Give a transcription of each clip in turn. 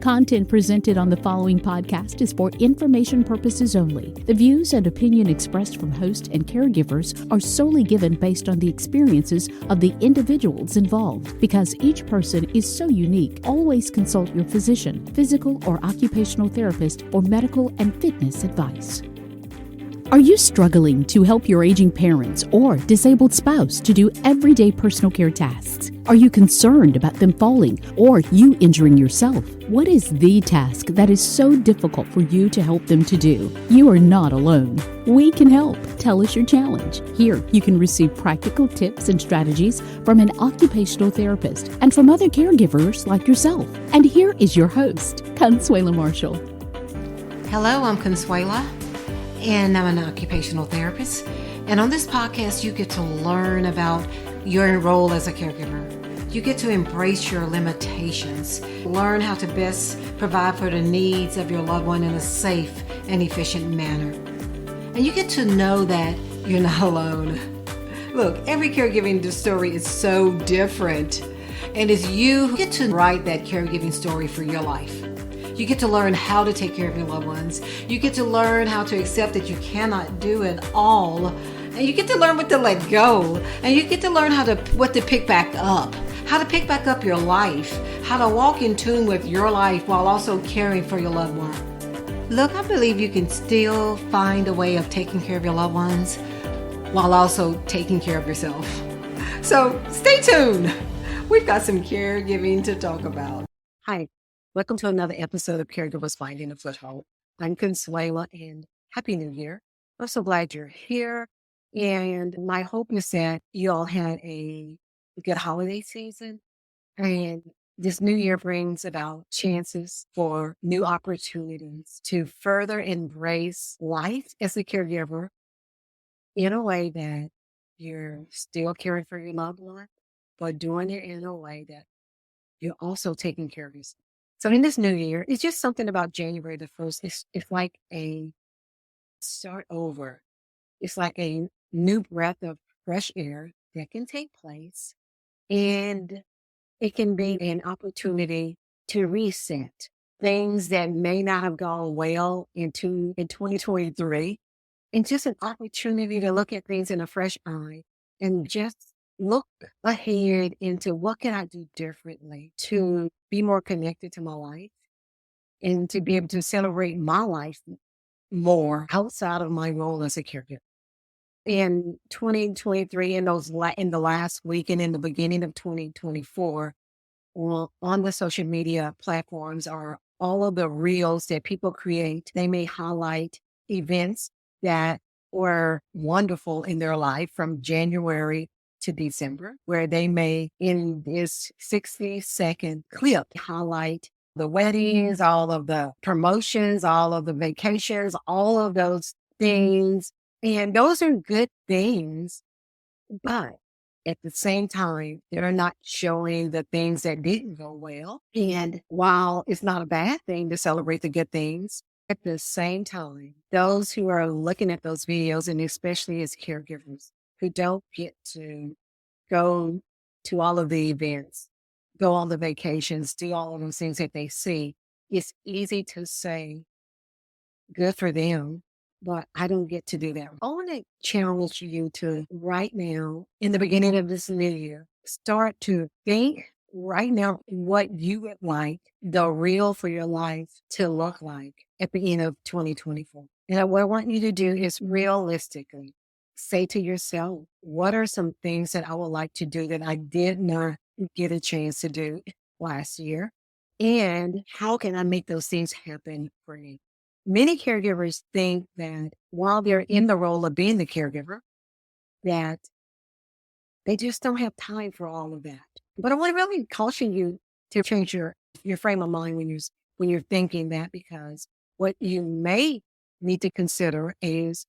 Content presented on the following podcast is for information purposes only. The views and opinion expressed from host and caregivers are solely given based on the experiences of the individuals involved. Because each person is so unique, always consult your physician, physical or occupational therapist, or medical and fitness advice. Are you struggling to help your aging parents or disabled spouse to do everyday personal care tasks? Are you concerned about them falling or you injuring yourself? What is the task that is so difficult for you to help them to do? You are not alone. We can help. Tell us your challenge. Here, you can receive practical tips and strategies from an occupational therapist and from other caregivers like yourself. And here is your host, Consuela Marshall. Hello, I'm Consuela, and I'm an occupational therapist. And on this podcast, you get to learn about your role as a caregiver. You get to embrace your limitations, learn how to best provide for the needs of your loved one in a safe and efficient manner. And you get to know that you're not alone. Look, every caregiving story is so different, and it's you who get to write that caregiving story for your life. You get to learn how to take care of your loved ones. You get to learn how to accept that you cannot do it all. And you get to learn what to let go. And you get to learn what to pick back up. How to pick back up your life. How to walk in tune with your life while also caring for your loved one. Look, I believe you can still find a way of taking care of your loved ones while also taking care of yourself. So stay tuned. We've got some caregiving to talk about. Hi. Welcome to another episode of Caregivers Finding a Foothold. I'm Consuela, and Happy New Year. I'm so glad you're here. And my hope is that you all had a good holiday season. And this new year brings about chances for new opportunities to further embrace life as a caregiver in a way that you're still caring for your loved one, but doing it in a way that you're also taking care of yourself. So in this new year, it's just something about January the 1st. It's like a start over. It's like a new breath of fresh air that can take place. And it can be an opportunity to reset things that may not have gone well in 2023. And just an opportunity to look at things in a fresh eye and just look ahead into what can I do differently to be more connected to my life and to be able to celebrate my life more outside of my role as a caregiver. In 2023, in the last week and in the beginning of 2024, on the social media platforms are all of the reels that people create. They may highlight events that were wonderful in their life from January to December, where they may, in this 60-second clip, highlight the weddings, all of the promotions, all of the vacations, all of those things. And those are good things, but at the same time, they're not showing the things that didn't go well. And while it's not a bad thing to celebrate the good things, at the same time, those who are looking at those videos, and especially as caregivers, who don't get to go to all of the events, go on the vacations, do all of those things that they see, it's easy to say, good for them, but I don't get to do that. I want to challenge you to right now, in the beginning of this new year, start to think right now what you would like the real for your life to look like at the end of 2024. And what I want you to do is realistically say to yourself, what are some things that I would like to do that I did not get a chance to do last year? And how can I make those things happen for you? Many caregivers think that while they're in the role of being the caregiver, that they just don't have time for all of that. But I want to really caution you to change your frame of mind when you're thinking that, because what you may need to consider is,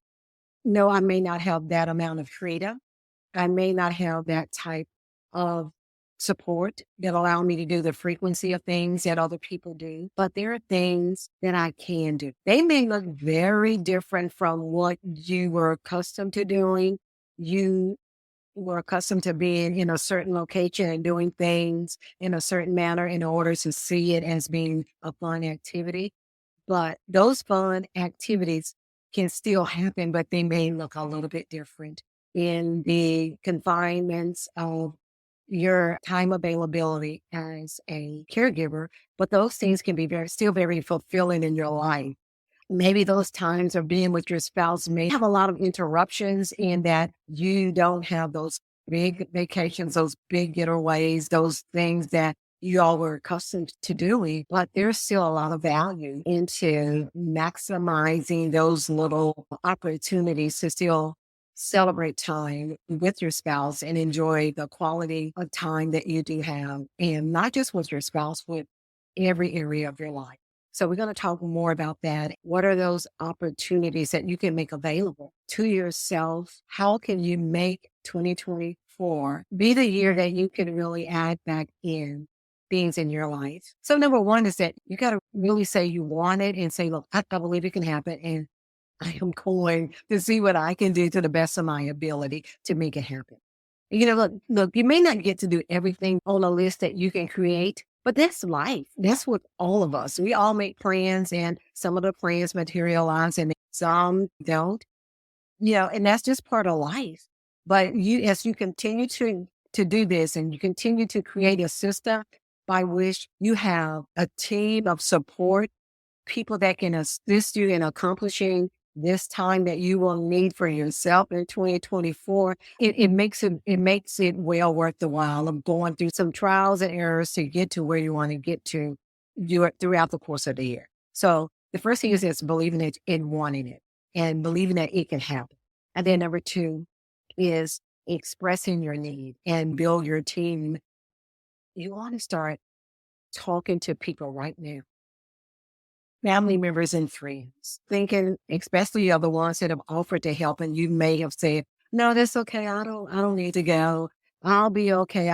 no, I may not have that amount of freedom. I may not have that type of support that allow me to do the frequency of things that other people do, but there are things that I can do. They may look very different from what you were accustomed to doing. You we're accustomed to being in a certain location and doing things in a certain manner in order to see it as being a fun activity. But those fun activities can still happen, but they may look a little bit different in the confinements of your time availability as a caregiver. But those things can be still very fulfilling in your life. Maybe those times of being with your spouse may have a lot of interruptions in that you don't have those big vacations, those big getaways, those things that you all were accustomed to doing, but there's still a lot of value into maximizing those little opportunities to still celebrate time with your spouse and enjoy the quality of time that you do have. And not just with your spouse, with every area of your life. So we're going to talk more about that. What are those opportunities that you can make available to yourself? How can you make 2024 be the year that you can really add back in things in your life? So number one is that you got to really say you want it and say, look, I believe it can happen. And I am going to see what I can do to the best of my ability to make it happen. Look, you may not get to do everything on a list that you can create, but that's life. That's what all of us, we all make plans, and some of the plans materialize and some don't, and that's just part of life. But as you continue to do this and you continue to create a system by which you have a team of support, people that can assist you in accomplishing this time that you will need for yourself in 2024, it makes it well worth the while of going through some trials and errors to get to where you want to get to throughout the course of the year. So the first thing is believing it and wanting it and believing that it can happen. And then number two is expressing your need and build your team. You want to start talking to people right now, family members and friends, thinking, especially of the ones that have offered to help, and you may have said, "No, that's okay. I don't need to go. I'll be okay.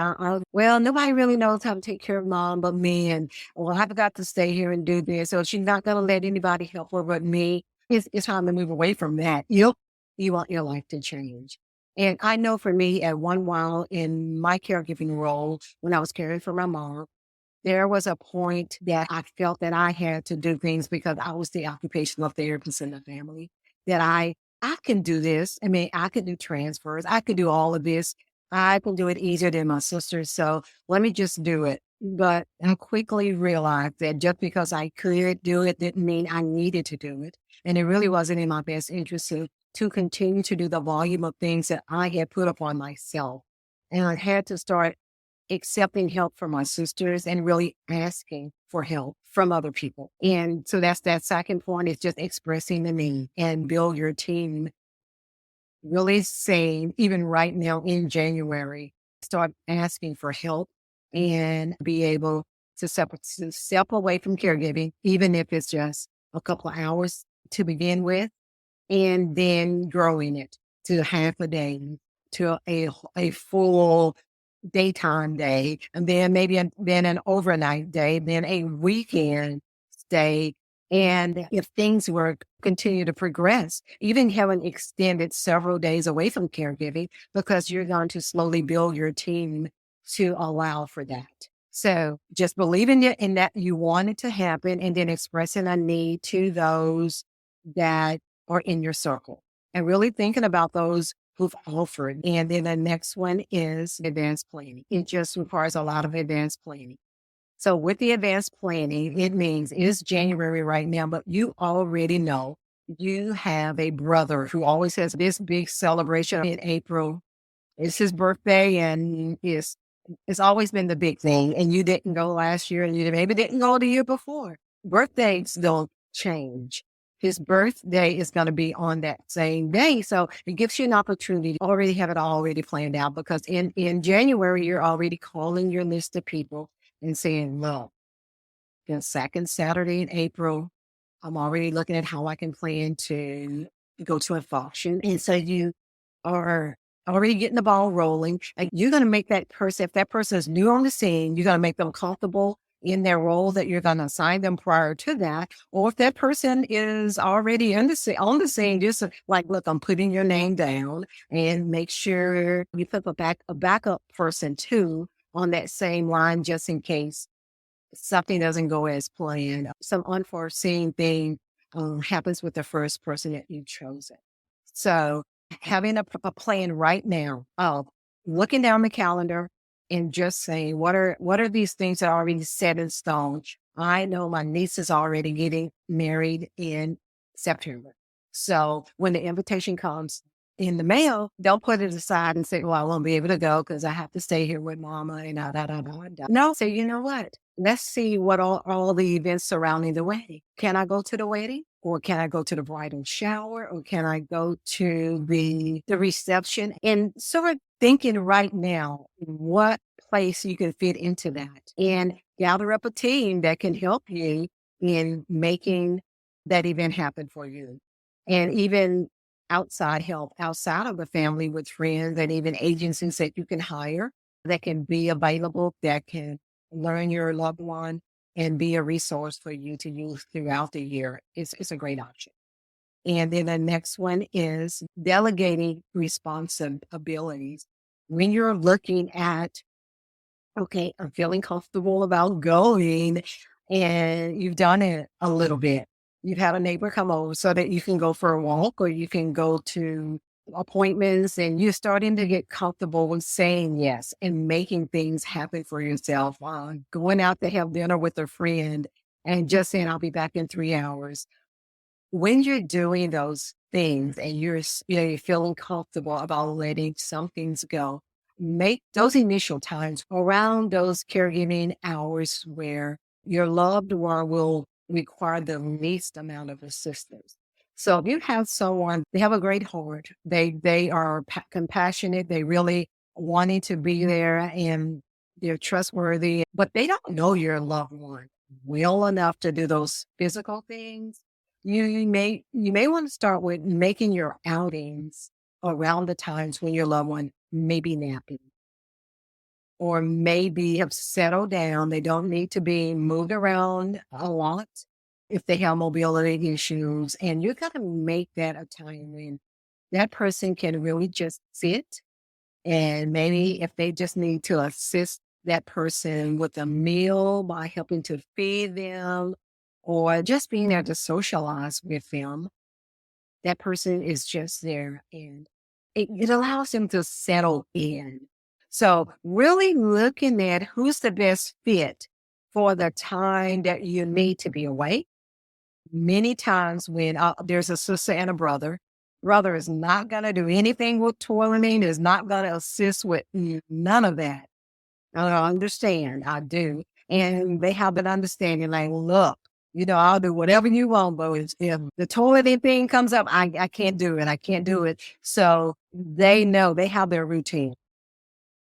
Well, nobody really knows how to take care of mom but me, and well, I've got to stay here and do this. So she's not going to let anybody help her but me." It's time to move away from that. You want your life to change. And I know for me, at one while in my caregiving role, when I was caring for my mom, there was a point that I felt that I had to do things because I was the occupational therapist in the family, that I can do this. I mean, I could do transfers. I could do all of this. I can do it easier than my sisters. So let me just do it. But I quickly realized that just because I could do it didn't mean I needed to do it. And it really wasn't in my best interest to continue to do the volume of things that I had put upon myself. And I had to start accepting help from my sisters and really asking for help from other people. And so that's that second point, is just expressing the need and build your team. Really saying, even right now in January, start asking for help and be able to step away from caregiving, even if it's just a couple of hours to begin with, and then growing it to half a day, to a full daytime day, and then then an overnight day, then a weekend stay. And if things were continue to progress, even having extended several days away from caregiving, because you're going to slowly build your team to allow for that. So just believing it in that you want it to happen, and then expressing a need to those that are in your circle, and really thinking about those who've offered. And then the next one is advanced planning. It just requires a lot of advanced planning. So with the advanced planning, it means it's January right now, but you already know you have a brother who always has this big celebration in April. It's his birthday, and it's always been the big thing. And you didn't go last year, and you maybe didn't go the year before. Birthdays don't change. His birthday is going to be on that same day. So it gives you an opportunity to already have it already planned out, because in January, you're already calling your list of people and saying, well, the second Saturday in April, I'm already looking at how I can plan to go to a function. And so you are already getting the ball rolling. And you're going to make that person, if that person is new on the scene, you're going to make them comfortable in their role that you're going to assign them prior to that. Or if that person is already on the scene, just like, look, I'm putting your name down, and make sure you put a backup person too on that same line, just in case something doesn't go as planned. Some unforeseen thing happens with the first person that you've chosen. So having a plan right now of looking down the calendar and just saying, what are these things that are already set in stone? I know my niece is already getting married in September. So when the invitation comes in the mail, don't put it aside and say, well, I won't be able to go because I have to stay here with mama and da, da, da, da, da. No, say, you know what? Let's see what all the events surrounding the wedding. Can I go to the wedding? Or can I go to the bridal shower? Or can I go to the reception? And sort of thinking right now, what place you can fit into that, and gather up a team that can help you in making that event happen for you. And even outside help, outside of the family, with friends and even agencies that you can hire that can be available, that can learn your loved one and be a resource for you to use throughout the year. It's a great option. And then the next one is delegating responsibilities. When you're looking at, okay, I'm feeling comfortable about going, and you've done it a little bit. You've had a neighbor come over so that you can go for a walk, or you can go to appointments, and you're starting to get comfortable with saying yes and making things happen for yourself. Going out to have dinner with a friend and just saying, I'll be back in 3 hours. When you're doing those things and you're feeling comfortable about letting some things go, make those initial times around those caregiving hours where your loved one will require the least amount of assistance. So if you have someone, they have a great heart, they are compassionate, they really wanting to be there, and they're trustworthy, but they don't know your loved one well enough to do those physical things. You may want to start with making your outings around the times when your loved one may be napping or maybe have settled down. They don't need to be moved around a lot if they have mobility issues. And you're going to make that a time when that person can really just sit, and maybe if they just need to assist that person with a meal by helping to feed them or just being there to socialize with them, that person is just there, and it allows them to settle in. So really looking at who's the best fit for the time that you need to be away. Many times when there's a sister and a brother is not going to do anything with toileting, is not going to assist with none of that. I understand. I do. And they have an understanding like, look, I'll do whatever you want, but if the toileting thing comes up, I can't do it. I can't do it. So they know, they have their routine,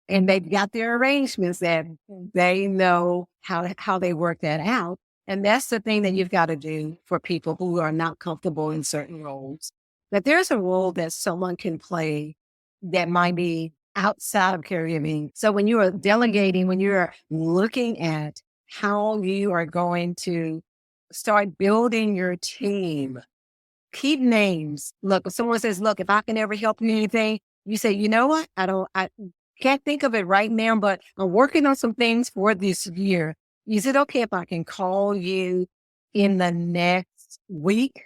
and they've got their arrangements that they know how they work that out. And that's the thing that you've got to do for people who are not comfortable in certain roles. That there's a role that someone can play that might be outside of caregiving. So when you are delegating, when you're looking at how you are going to start building your team, keep names. Look, if someone says, look, if I can ever help you anything, you say, you know what? I can't think of it right now, but I'm working on some things for this year. Is it okay if I can call you in the next week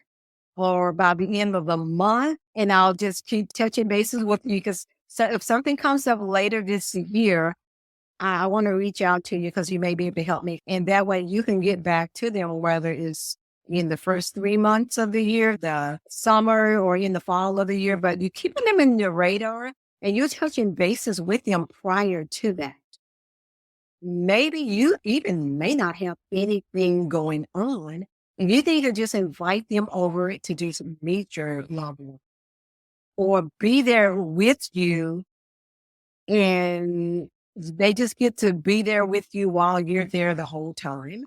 or by the end of the month? And I'll just keep touching bases with you, because if something comes up later this year, I want to reach out to you because you may be able to help me. And that way you can get back to them, whether it's in the first 3 months of the year, the summer, or in the fall of the year, but you're keeping them in your radar and you're touching bases with them prior to that. Maybe you even may not have anything going on, and you need to just invite them over to do some meet your loved one or be there with you, and they just get to be there with you while you're there the whole time.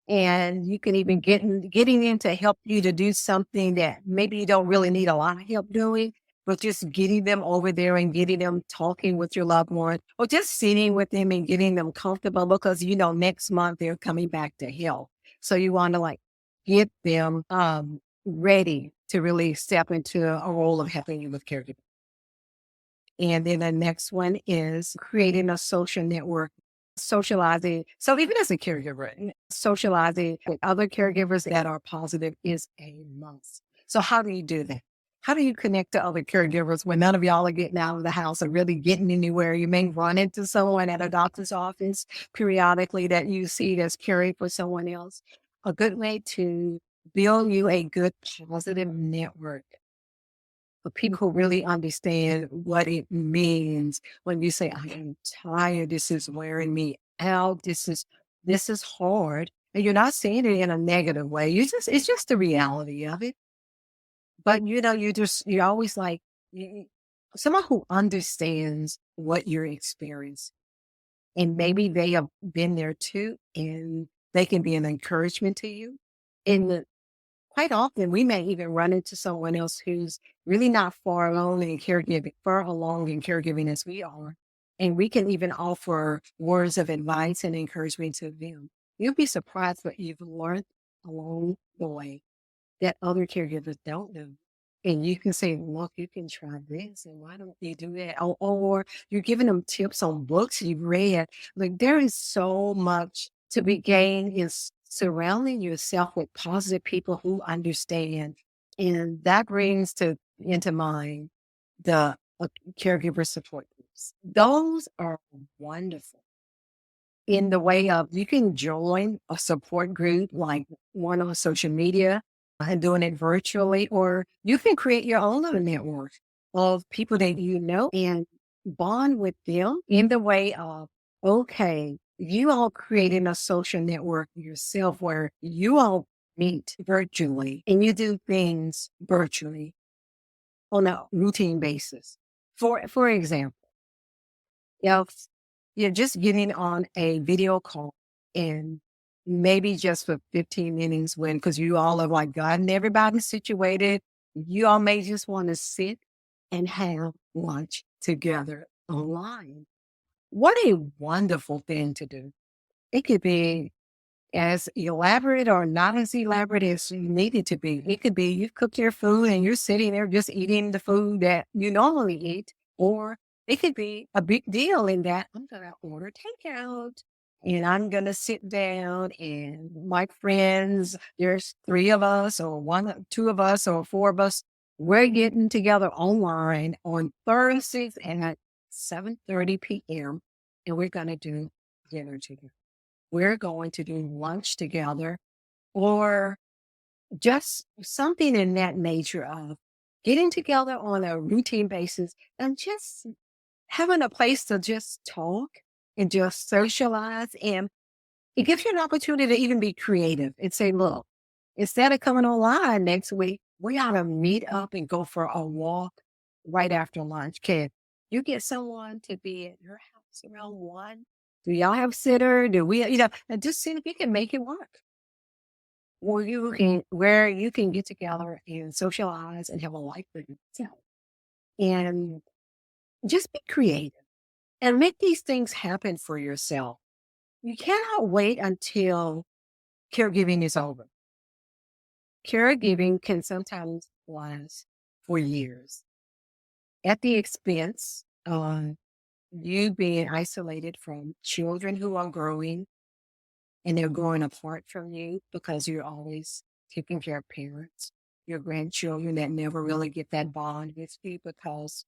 And you can even getting in to help you to do something that maybe you don't really need a lot of help doing. but just getting them over there and getting them talking with your loved one or just sitting with them and getting them comfortable because, next month they're coming back to health. So you want to like get them ready to really step into a role of helping you with caregiving. And then the next one is creating a social network, socializing. So even as a caregiver, socializing with other caregivers that are positive is a must. So how do you do that? How do you connect to other caregivers when none of y'all are getting out of the house or really getting anywhere? You may run into someone at a doctor's office periodically that you see that's caring for someone else. A good way to build you a good positive network for people who really understand what it means when you say, I am tired, this is wearing me out, this is hard. And you're not saying it in a negative way. It's just the reality of it. But you're always like someone who understands what you're experiencing. And maybe they have been there too, and they can be an encouragement to you. And quite often, we may even run into someone else who's really not far along in caregiving as we are. And we can even offer words of advice and encouragement to them. You'll be surprised what you've learned along the way that other caregivers don't do. And you can say, look, you can try this, and why don't you do that? Or you're giving them tips on books you've read. Like there is so much to be gained in surrounding yourself with positive people who understand. And that brings into mind the caregiver support groups. Those are wonderful in the way of you can join a support group like one on social media and doing it virtually, or you can create your own little network of people that you know and bond with them in the way of, okay, you all creating a social network yourself where you all meet virtually and you do things virtually on a routine basis. For example, if you're just getting on a video call and maybe just for 15 minutes because you all have like gotten everybody situated, you all may just want to sit and have lunch together online. What a wonderful thing to do. It could be as elaborate or not as elaborate as you need it to be. It could be you cook your food and you're sitting there just eating the food that you normally eat, or it could be a big deal in that I'm going to order takeout and I'm going to sit down and my friends, there's 3 of us or 2 of us or 4 of us, we're getting together online on Thursdays at 7:30 p.m. and we're going to do dinner together. We're going to do lunch together, or just something in that nature of getting together on a routine basis and just having a place to just talk and just socialize. And it gives you an opportunity to even be creative and say, look, instead of coming online next week, we ought to meet up and go for a walk right after lunch. Can you get someone to be at your house around 1? Do y'all have sitter? Do we, and just see if you can make it work. Where you can get together and socialize and have a life for yourself. And just be creative and make these things happen for yourself. You cannot wait until caregiving is over. Caregiving can sometimes last for years at the expense of you being isolated from children who are growing and they're growing apart from you because you're always taking care of parents, your grandchildren that never really get that bond with you because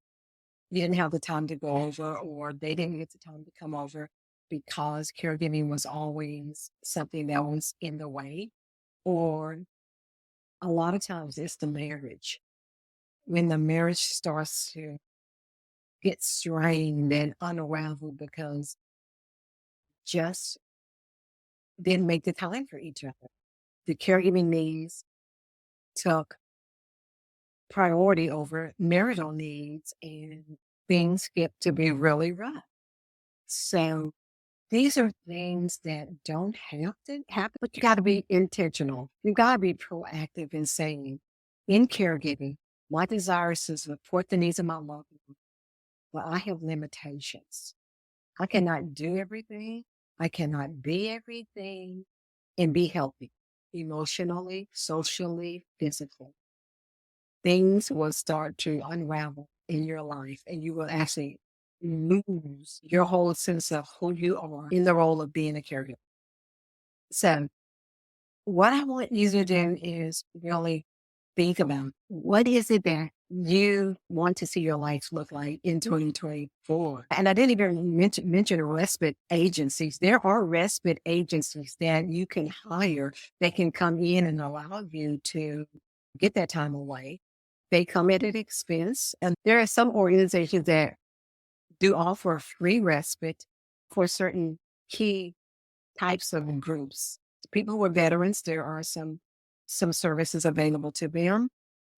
you didn't have the time to go over or they didn't get the time to come over because caregiving was always something that was in the way. Or a lot of times it's the marriage. When the marriage starts to get strained and unraveled because just didn't make the time for each other. The caregiving needs took priority over marital needs and things get to be really rough. So these are things that don't have to happen, but you got to be intentional. You got to be proactive in saying in caregiving, My desire is to support the needs of my loved one, but I have limitations. I cannot do everything. I cannot be everything and be healthy emotionally, socially, physically. Things will start to unravel in your life and you will actually lose your whole sense of who you are in the role of being a caregiver. So, what I want you to do is really think about what is it that you want to see your life look like in 2024. And I didn't even mention respite agencies. There are respite agencies that you can hire that can come in and allow you to get that time away. They come at an expense. And there are some organizations that do offer free respite for certain key types of groups. People who are veterans, there are some services available to them.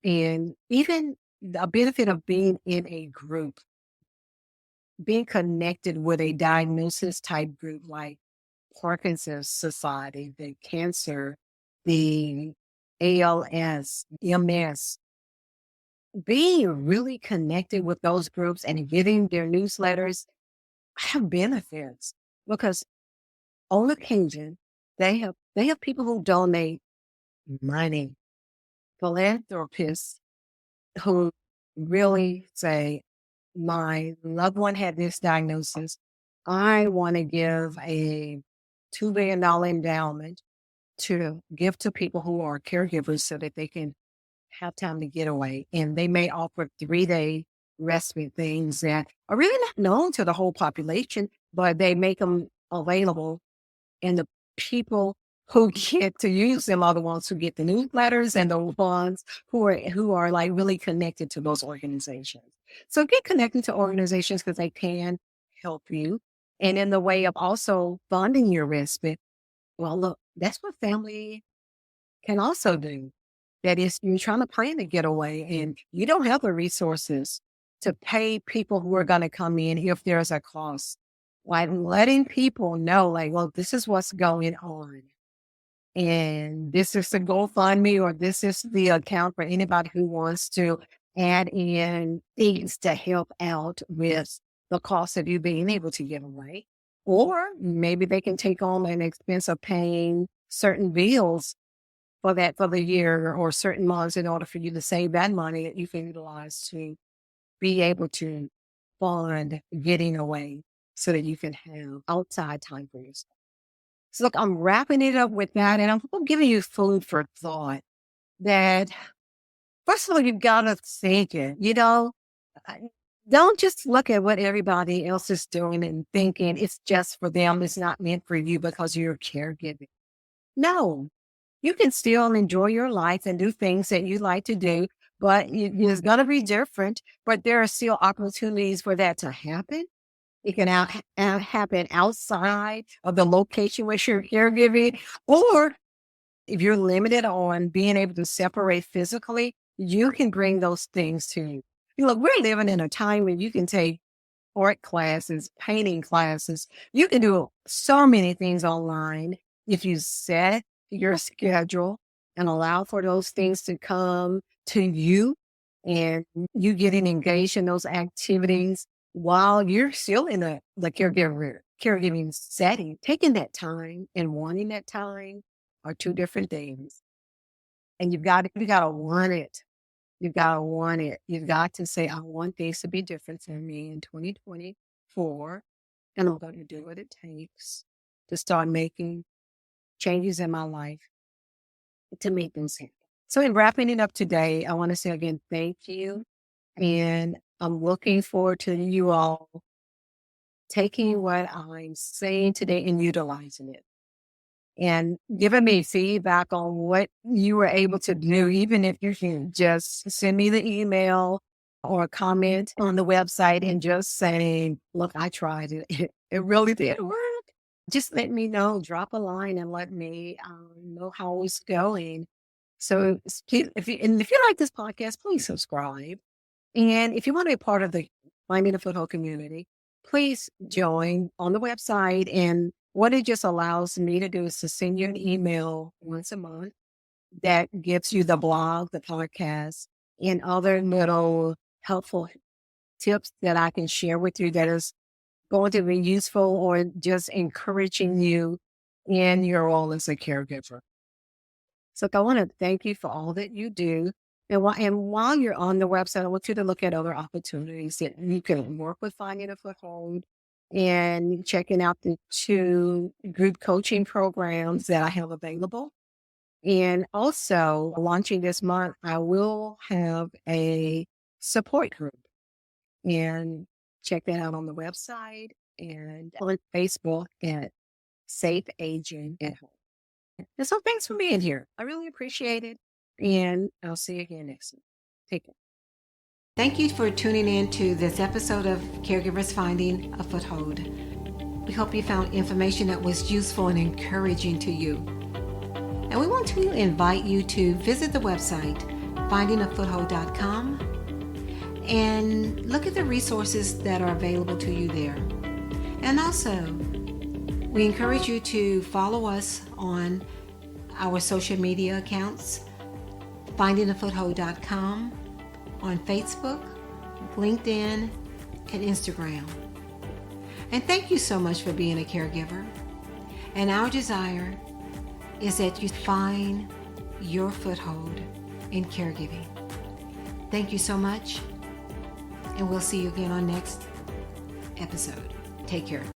And even the benefit of being in a group, being connected with a diagnosis type group like Parkinson's Society, the cancer, the ALS, MS, being really connected with those groups and getting their newsletters have benefits because on occasion they have people who donate money, philanthropists who really say, my loved one had this diagnosis. I want to give a $2 billion endowment to give to people who are caregivers so that they can have time to get away. And they may offer 3-day respite things that are really not known to the whole population, but they make them available. And the people who get to use them are the ones who get the newsletters and the ones who are like really connected to those organizations. So get connected to organizations because they can help you. And in the way of also funding your respite, well, look, that's what family can also do. That is, you're trying to plan to get away and you don't have the resources to pay people who are going to come in if there's a cost. Like letting people know, like, well, this is what's going on. And this is the GoFundMe or this is the account for anybody who wants to add in things to help out with the cost of you being able to give away. Or maybe they can take on an expense of paying certain bills for the year or certain months in order for you to save that money that you can utilize to be able to fund getting away so that you can have outside time for yourself. So look, I'm wrapping it up with that and I'm giving you food for thought that first of all, you've got to think it, I- don't just look at what everybody else is doing and thinking it's just for them. It's not meant for you because you're caregiving. No, you can still enjoy your life and do things that you like to do, but it's going to be different. But there are still opportunities for that to happen. It can happen outside of the location where you're caregiving, or if you're limited on being able to separate physically, you can bring those things to you. Look, we're living in a time when you can take art classes, painting classes. You can do so many things online if you set your schedule and allow for those things to come to you and you getting engaged in those activities while you're still in the caregiving setting. Taking that time and wanting that time are two different things. And you gotta want it. You gotta want it. You've got to say, I want things to be different for me in 2024. And I'm going to do what it takes to start making changes in my life to make things happen. So in wrapping it up today, I want to say again, thank you. And I'm looking forward to you all taking what I'm saying today and utilizing it and giving me feedback on what you were able to do, even if you can just send me the email or comment on the website and just saying, look, I tried it. It really did work. Just let me know, drop a line and let me know how it's going. So if you like this podcast, please subscribe. And if you want to be part of the Finding a Foothold community, please join on the website. And what it just allows me to do is to send you an email once a month that gives you the blog, the podcast, and other little helpful tips that I can share with you that is going to be useful or just encouraging you in your role as a caregiver. So I want to thank you for all that you do. And while you're on the website, I want you to look at other opportunities that you can work with Finding a Foothold and checking out the 2 group coaching programs that I have available. And also launching this month, I will have a support group, and check that out on the website and on Facebook at Safe Aging at Home. And so thanks for being here. I really appreciate it. And I'll see you again next week. Take care. Thank you for tuning in to this episode of Caregivers Finding a Foothold. We hope you found information that was useful and encouraging to you. And we want to invite you to visit the website, findingafoothold.com, and look at the resources that are available to you there. And also, we encourage you to follow us on our social media accounts, findingafoothold.com, on Facebook, LinkedIn, and Instagram. And thank you so much for being a caregiver. And our desire is that you find your foothold in caregiving. Thank you so much, and we'll see you again on next episode. Take care.